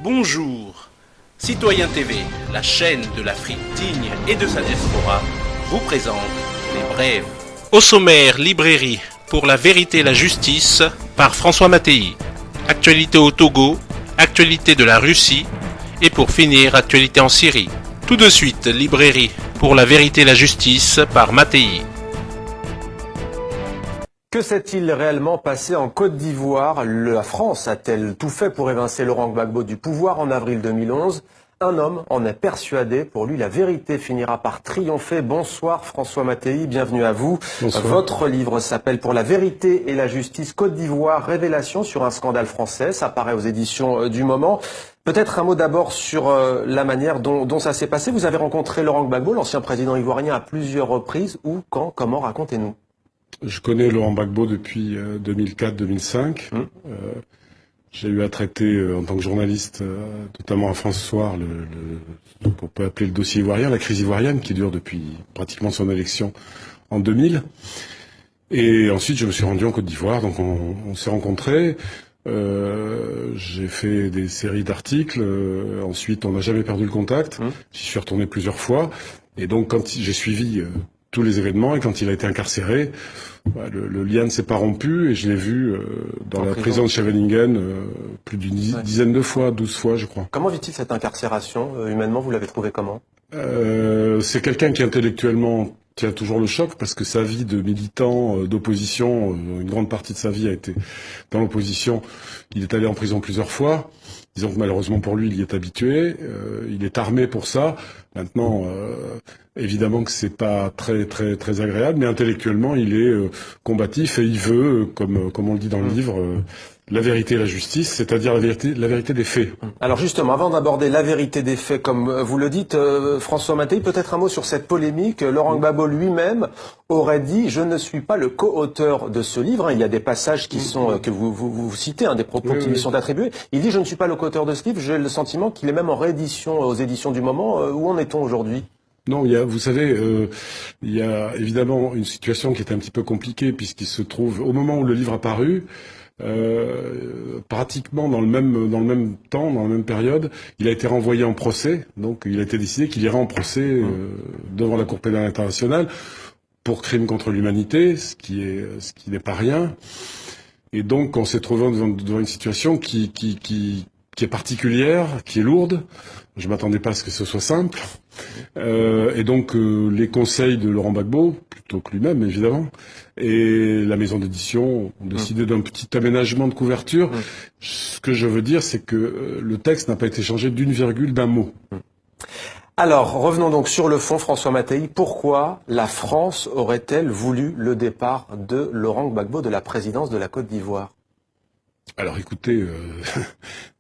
Bonjour. Citoyen TV, la chaîne de l'Afrique digne et de sa diaspora, vous présente les brèves. Au sommaire, librairie pour la vérité et la justice par François Mattei. Actualité au Togo, actualité de la Russie et pour finir, actualité en Syrie. Tout de suite, librairie pour la vérité et la justice par Mattei. Que s'est-il réellement passé en Côte d'Ivoire? La France a-t-elle tout fait pour évincer Laurent Gbagbo du pouvoir en avril 2011? Un homme en est persuadé. Pour lui, la vérité finira par triompher. Bonsoir François Mattei, bienvenue à vous. Bonsoir. Votre livre s'appelle Pour la vérité et la justice, Côte d'Ivoire, révélation sur un scandale français. Ça paraît aux éditions du Moment. Peut-être un mot d'abord sur la manière dont ça s'est passé. Vous avez rencontré Laurent Gbagbo, l'ancien président ivoirien, à plusieurs reprises. Où, quand, comment? Racontez-nous. Je connais Laurent Gbagbo depuis 2004-2005. J'ai eu à traiter en tant que journaliste, notamment à France Soir, on peut appeler le dossier ivoirien, la crise ivoirienne, qui dure depuis pratiquement son élection en 2000. Et ensuite, je me suis rendu en Côte d'Ivoire, donc on s'est rencontrés. J'ai fait des séries d'articles. Ensuite, on n'a jamais perdu le contact. J'y suis retourné plusieurs fois. Et donc, quand j'ai suivi tous les événements, et quand il a été incarcéré, le lien ne s'est pas rompu, et je l'ai vu dans la prison de Scheveningen plus d'une dizaine de fois, 12 fois, je crois. Comment vit-il cette incarcération? Humainement, vous l'avez trouvé comment? C'est quelqu'un qui intellectuellement tient toujours le choc, parce que sa vie de militant, d'opposition, une grande partie de sa vie a été dans l'opposition. Il est allé en prison plusieurs fois. Disons que malheureusement pour lui, il y est habitué. Il est armé pour ça. Maintenant, évidemment que c'est pas très agréable, mais intellectuellement, il est combatif, et il veut, comme on le dit dans le livre, la vérité et la justice, c'est-à-dire la vérité des faits. Alors justement, avant d'aborder la vérité des faits, comme vous le dites, François Mattei, peut-être un mot sur cette polémique. Laurent Gbagbo lui-même aurait dit « Je ne suis pas le co-auteur de ce livre ». Il y a des passages qui sont que vous citez, des propos qui lui sont attribués. Il dit « Je ne suis pas le co-auteur de ce livre ». J'ai le sentiment qu'il est même en réédition aux éditions du Moment. Où en est-on aujourd'hui ? Non, vous savez, il y a évidemment une situation qui est un petit peu compliquée, puisqu'il se trouve, au moment où le livre a paru, pratiquement dans le même temps, dans la même période, il a été renvoyé en procès. Donc il a été décidé qu'il irait en procès devant la Cour pénale internationale pour crime contre l'humanité, ce qui n'est pas rien. Et donc on s'est trouvé devant une situation qui est particulière, qui est lourde. Je m'attendais pas à ce que ce soit simple. Et donc les conseils de Laurent Gbagbo, plutôt que lui-même évidemment, et la maison d'édition ont décidé d'un petit aménagement de couverture. Ce que je veux dire, c'est que le texte n'a pas été changé d'une virgule, d'un mot. Alors, revenons donc sur le fond, François Mattei. Pourquoi la France aurait-elle voulu le départ de Laurent Gbagbo de la présidence de la Côte d'Ivoire ? Alors écoutez,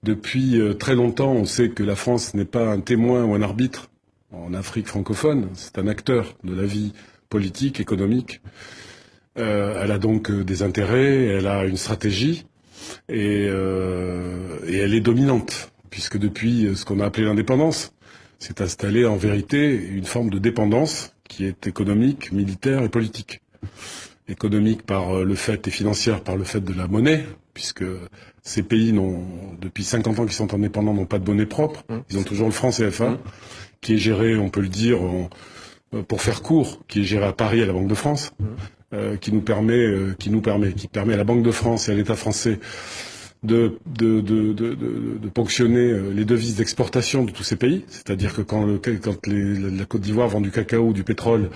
depuis très longtemps, on sait que la France n'est pas un témoin ou un arbitre en Afrique francophone. C'est un acteur de la vie politique, économique. Elle a donc des intérêts, elle a une stratégie, et elle est dominante, puisque depuis ce qu'on a appelé l'indépendance, s'est installée en vérité une forme de dépendance qui est économique, militaire et politique. Économique par le fait, et financière par le fait de la monnaie, puisque ces pays depuis 50 ans qu'ils sont indépendants, n'ont pas de monnaie propre. Ils ont toujours le franc CFA, qui est géré, on peut le dire, pour faire court, qui est géré à Paris à la Banque de France, qui permet à la Banque de France et à l'État français de ponctionner les devises d'exportation de tous ces pays. C'est-à-dire que quand la Côte d'Ivoire vend du cacao ou du pétrole,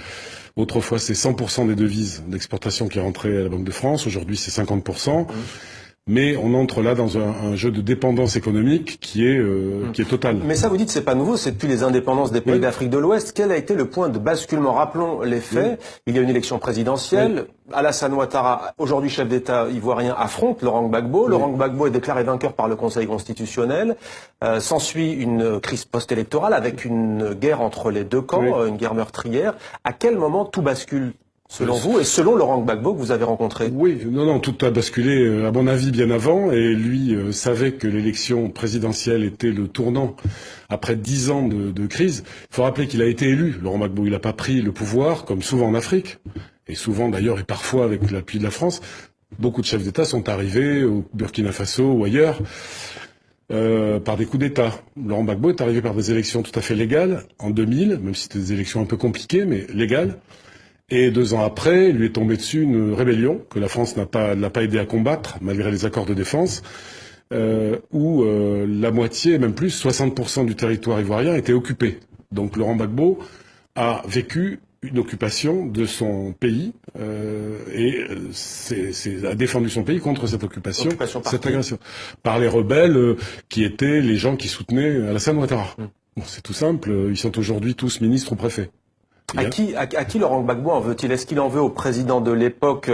autrefois c'est 100% des devises d'exportation qui rentraient à la Banque de France, aujourd'hui c'est 50%. Mais on entre là dans un jeu de dépendance économique qui est total. Mais ça, vous dites, c'est pas nouveau, c'est depuis les indépendances des pays d'Afrique de l'Ouest. Quel a été le point de basculement? Rappelons les faits. Il y a une élection présidentielle. Alassane Ouattara, aujourd'hui chef d'État ivoirien, affronte Laurent Gbagbo. Laurent Gbagbo est déclaré vainqueur par le Conseil constitutionnel. S'ensuit une crise post-électorale avec une guerre entre les deux camps, une guerre meurtrière. À quel moment tout bascule? Selon vous et selon Laurent Gbagbo que vous avez rencontré? Oui, non, tout a basculé, à mon avis, bien avant, et lui savait que l'élection présidentielle était le tournant après 10 ans de crise. Il faut rappeler qu'il a été élu, Laurent Gbagbo, il n'a pas pris le pouvoir, comme souvent en Afrique, et souvent d'ailleurs, et parfois avec l'appui de la France. Beaucoup de chefs d'État sont arrivés au Burkina Faso ou ailleurs, par des coups d'État. Laurent Gbagbo est arrivé par des élections tout à fait légales en 2000, même si c'était des élections un peu compliquées, mais légales. Et 2 ans après, il lui est tombé dessus une rébellion que la France n'a pas aidé à combattre, malgré les accords de défense, où la moitié, même plus, 60% du territoire ivoirien était occupé. Donc Laurent Gbagbo a vécu une occupation de son pays et a défendu son pays contre cette occupation cette agression, par les rebelles qui étaient les gens qui soutenaient Alassane Ouattara. Bon, c'est tout simple, ils sont aujourd'hui tous ministres ou préfets. À qui Laurent Gbagbo en veut-il? Est-ce qu'il en veut au président de l'époque,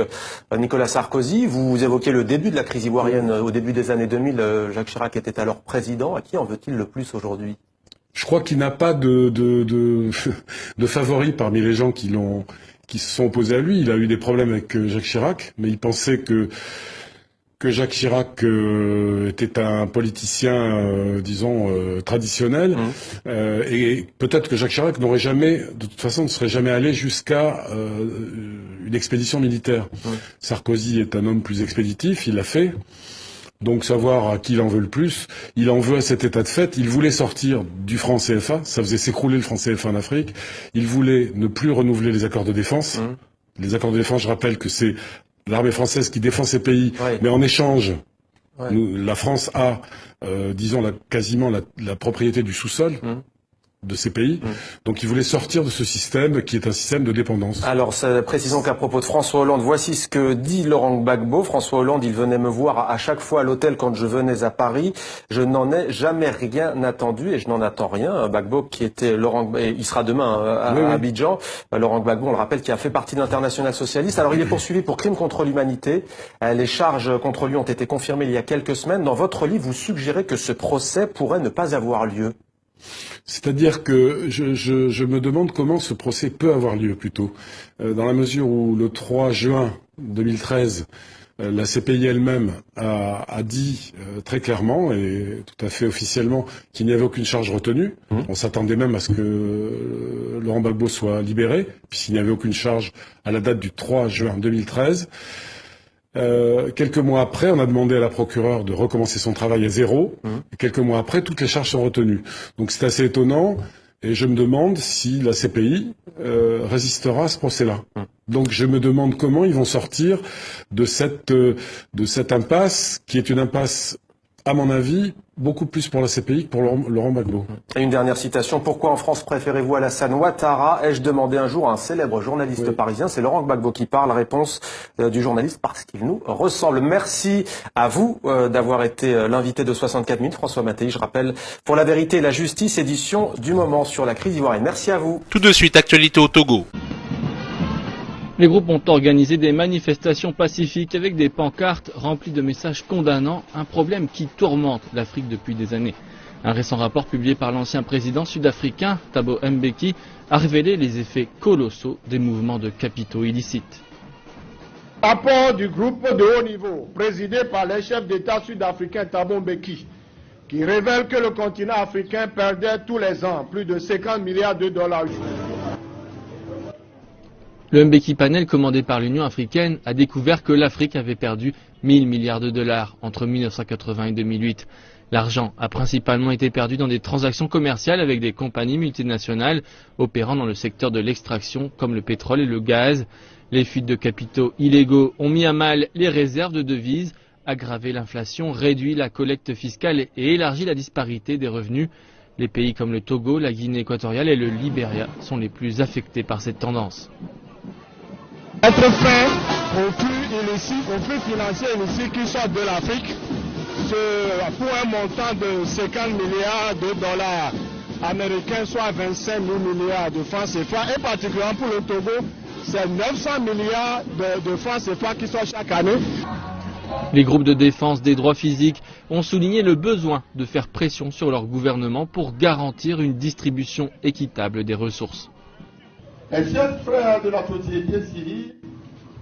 Nicolas Sarkozy? Vous évoquez le début de la crise ivoirienne au début des années 2000. Jacques Chirac était alors président. À qui en veut-il le plus aujourd'hui? Je crois qu'il n'a pas de favoris parmi les gens qui se sont opposés à lui. Il a eu des problèmes avec Jacques Chirac, mais il pensait que Jacques Chirac était un politicien, traditionnel, et peut-être que Jacques Chirac n'aurait jamais, de toute façon, ne serait jamais allé jusqu'à une expédition militaire. Sarkozy est un homme plus expéditif, il l'a fait. Donc savoir à qui il en veut le plus, il en veut à cet état de fait. Il voulait sortir du franc CFA, ça faisait s'écrouler le franc CFA en Afrique. Il voulait ne plus renouveler les accords de défense. Les accords de défense, je rappelle que c'est l'armée française qui défend ses pays, mais en échange, la France a, quasiment la propriété du sous-sol de ces pays. Donc il voulait sortir de ce système qui est un système de dépendance. Alors, précisons qu'à propos de François Hollande, voici ce que dit Laurent Gbagbo. François Hollande, il venait me voir à chaque fois à l'hôtel quand je venais à Paris. Je n'en ai jamais rien attendu et je n'en attends rien. Gbagbo qui était il sera demain à Abidjan. Laurent Gbagbo, on le rappelle, qui a fait partie de l'Internationale socialiste. Alors il est poursuivi pour crimes contre l'humanité. Les charges contre lui ont été confirmées il y a quelques semaines. Dans votre livre, vous suggérez que ce procès pourrait ne pas avoir lieu. C'est-à-dire que je me demande comment ce procès peut avoir lieu plutôt. Dans la mesure où le 3 juin 2013, la CPI elle-même a dit très clairement et tout à fait officiellement qu'il n'y avait aucune charge retenue. On s'attendait même à ce que Laurent Gbagbo soit libéré, puisqu'il n'y avait aucune charge à la date du 3 juin 2013. Quelques mois après, on a demandé à la procureure de recommencer son travail à zéro. Et quelques mois après, toutes les charges sont retenues. Donc c'est assez étonnant. Et je me demande si la CPI résistera à ce procès-là. Donc je me demande comment ils vont sortir de cette impasse, qui est une impasse, à mon avis, beaucoup plus pour la CPI que pour Laurent Gbagbo. Et une dernière citation. Pourquoi en France préférez-vous Alassane Ouattara? Ai-je demandé un jour à un célèbre journaliste parisien. C'est Laurent Gbagbo qui parle. Réponse du journaliste: parce qu'il nous ressemble. Merci à vous d'avoir été l'invité de 64 minutes. François Mattei, je rappelle, pour la vérité et la justice, édition du moment sur la crise ivoirienne. Merci à vous. Tout de suite, actualité au Togo. Les groupes ont organisé des manifestations pacifiques avec des pancartes remplies de messages condamnant un problème qui tourmente l'Afrique depuis des années. Un récent rapport publié par l'ancien président sud-africain Thabo Mbeki a révélé les effets colossaux des mouvements de capitaux illicites. Rapport du groupe de haut niveau présidé par le chef d'État sud-africain Thabo Mbeki, qui révèle que le continent africain perdait tous les ans plus de 50 milliards de dollars. Le Mbeki Panel, commandé par l'Union africaine, a découvert que l'Afrique avait perdu 1000 milliards de dollars entre 1980 et 2008. L'argent a principalement été perdu dans des transactions commerciales avec des compagnies multinationales opérant dans le secteur de l'extraction comme le pétrole et le gaz. Les fuites de capitaux illégaux ont mis à mal les réserves de devises, aggravé l'inflation, réduit la collecte fiscale et élargi la disparité des revenus. Les pays comme le Togo, la Guinée équatoriale et le Libéria sont les plus affectés par cette tendance. Être fin aux flux financiers illicites qui sortent de l'Afrique pour un montant de 50 milliards de dollars américains, soit 25 000 milliards de francs CFA, et particulièrement pour le Togo, c'est 900 milliards de francs CFA qui sortent chaque année. Les groupes de défense des droits physiques ont souligné le besoin de faire pression sur leur gouvernement pour garantir une distribution équitable des ressources. Les chers frères de la société civile,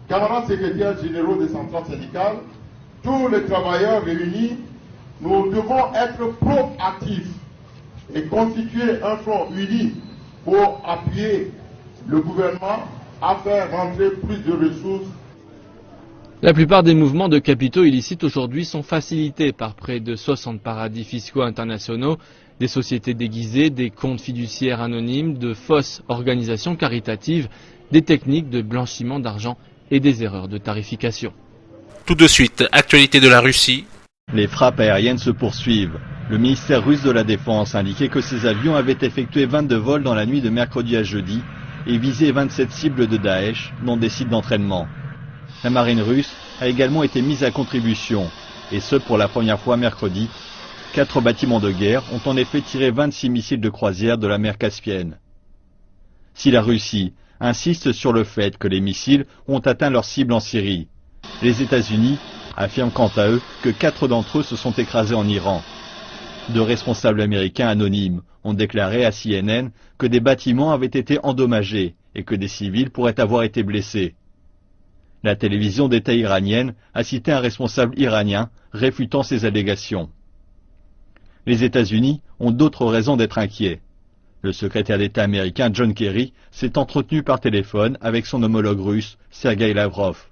camarades secrétaires généraux des centrales syndicales, tous les travailleurs réunis, nous devons être proactifs et constituer un front uni pour appuyer le gouvernement à faire rentrer plus de ressources La plupart des mouvements de capitaux illicites aujourd'hui sont facilités par près de 60 paradis fiscaux internationaux, des sociétés déguisées, des comptes fiduciaires anonymes, de fausses organisations caritatives, des techniques de blanchiment d'argent et des erreurs de tarification. Tout de suite, actualité de la Russie. Les frappes aériennes se poursuivent. Le ministère russe de la Défense a indiqué que ses avions avaient effectué 22 vols dans la nuit de mercredi à jeudi et visé 27 cibles de Daesh, dont des sites d'entraînement. La marine russe a également été mise à contribution, et ce pour la première fois mercredi. 4 bâtiments de guerre ont en effet tiré 26 missiles de croisière de la mer Caspienne. Si la Russie insiste sur le fait que les missiles ont atteint leur cible en Syrie, les États-Unis affirment quant à eux que 4 d'entre eux se sont écrasés en Iran. 2 responsables américains anonymes ont déclaré à CNN que des bâtiments avaient été endommagés et que des civils pourraient avoir été blessés. La télévision d'État iranienne a cité un responsable iranien réfutant ces allégations. Les États-Unis ont d'autres raisons d'être inquiets. Le secrétaire d'État américain John Kerry s'est entretenu par téléphone avec son homologue russe, Sergei Lavrov.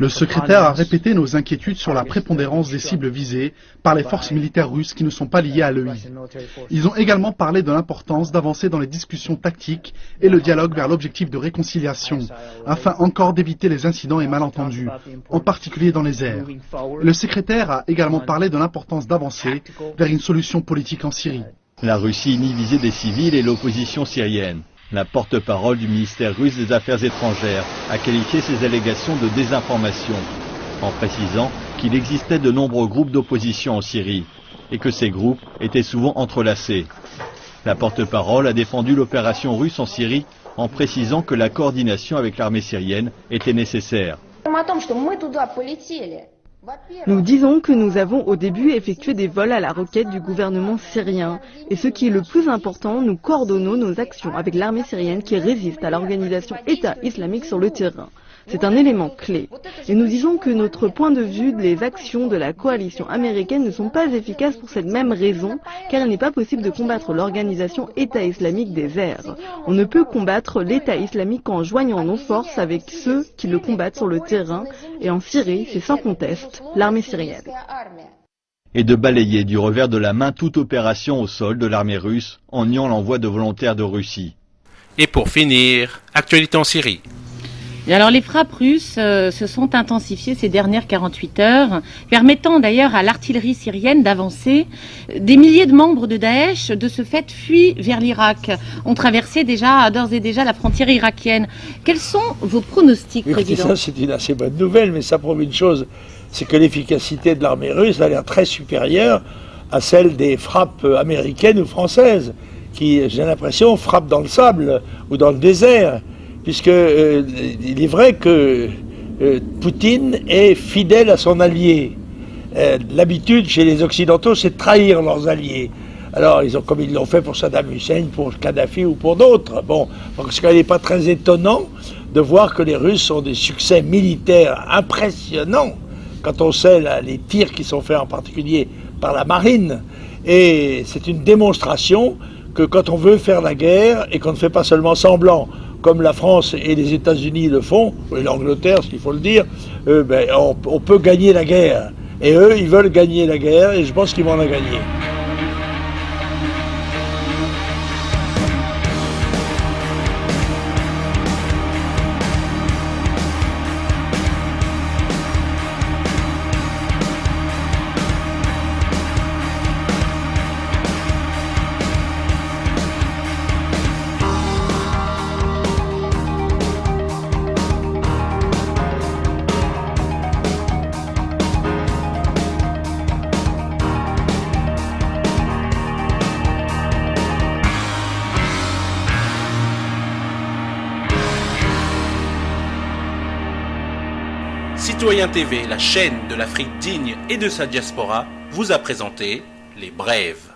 Le secrétaire a répété nos inquiétudes sur la prépondérance des cibles visées par les forces militaires russes qui ne sont pas liées à l'EI. Ils ont également parlé de l'importance d'avancer dans les discussions tactiques et le dialogue vers l'objectif de réconciliation, afin encore d'éviter les incidents et malentendus, en particulier dans les airs. Le secrétaire a également parlé de l'importance d'avancer vers une solution politique en Syrie. La Russie nie viser des civils et l'opposition syrienne. La porte-parole du ministère russe des Affaires étrangères a qualifié ces allégations de désinformation, en précisant qu'il existait de nombreux groupes d'opposition en Syrie et que ces groupes étaient souvent entrelacés. La porte-parole a défendu l'opération russe en Syrie en précisant que la coordination avec l'armée syrienne était nécessaire. Nous disons que nous avons au début effectué des vols à la requête du gouvernement syrien. Et ce qui est le plus important, nous coordonnons nos actions avec l'armée syrienne qui résiste à l'organisation État islamique sur le terrain. C'est un élément clé. Et nous disons que notre point de vue, les actions de la coalition américaine ne sont pas efficaces pour cette même raison, car il n'est pas possible de combattre l'organisation État islamique des airs. On ne peut combattre l'État islamique qu'en joignant nos forces avec ceux qui le combattent sur le terrain, et en Syrie, c'est sans conteste l'armée syrienne. Et de balayer du revers de la main toute opération au sol de l'armée russe en niant l'envoi de volontaires de Russie. Et pour finir, actualité en Syrie. Et alors les frappes russes se sont intensifiées ces dernières 48 heures, permettant d'ailleurs à l'artillerie syrienne d'avancer. Des milliers de membres de Daesh, de ce fait, fuient vers l'Irak, ont traversé d'ores et déjà la frontière irakienne. Quels sont vos pronostics, Président ? Ça, c'est une assez bonne nouvelle, mais ça prouve une chose, c'est que l'efficacité de l'armée russe a l'air très supérieure à celle des frappes américaines ou françaises, qui, j'ai l'impression, frappent dans le sable ou dans le désert. Puisque il est vrai que Poutine est fidèle à son allié. L'habitude chez les Occidentaux, c'est de trahir leurs alliés. Alors, comme ils l'ont fait pour Saddam Hussein, pour Kadhafi ou pour d'autres. Bon, parce qu'il n'est pas très étonnant de voir que les Russes ont des succès militaires impressionnants, quand on sait les tirs qui sont faits en particulier par la marine. Et c'est une démonstration que quand on veut faire la guerre, et qu'on ne fait pas seulement semblant, comme la France et les États-Unis le font, et l'Angleterre, s'il faut le dire, on peut gagner la guerre. Et eux, ils veulent gagner la guerre, et je pense qu'ils vont la gagner. Citoyen TV, la chaîne de l'Afrique digne et de sa diaspora, vous a présenté Les Brèves.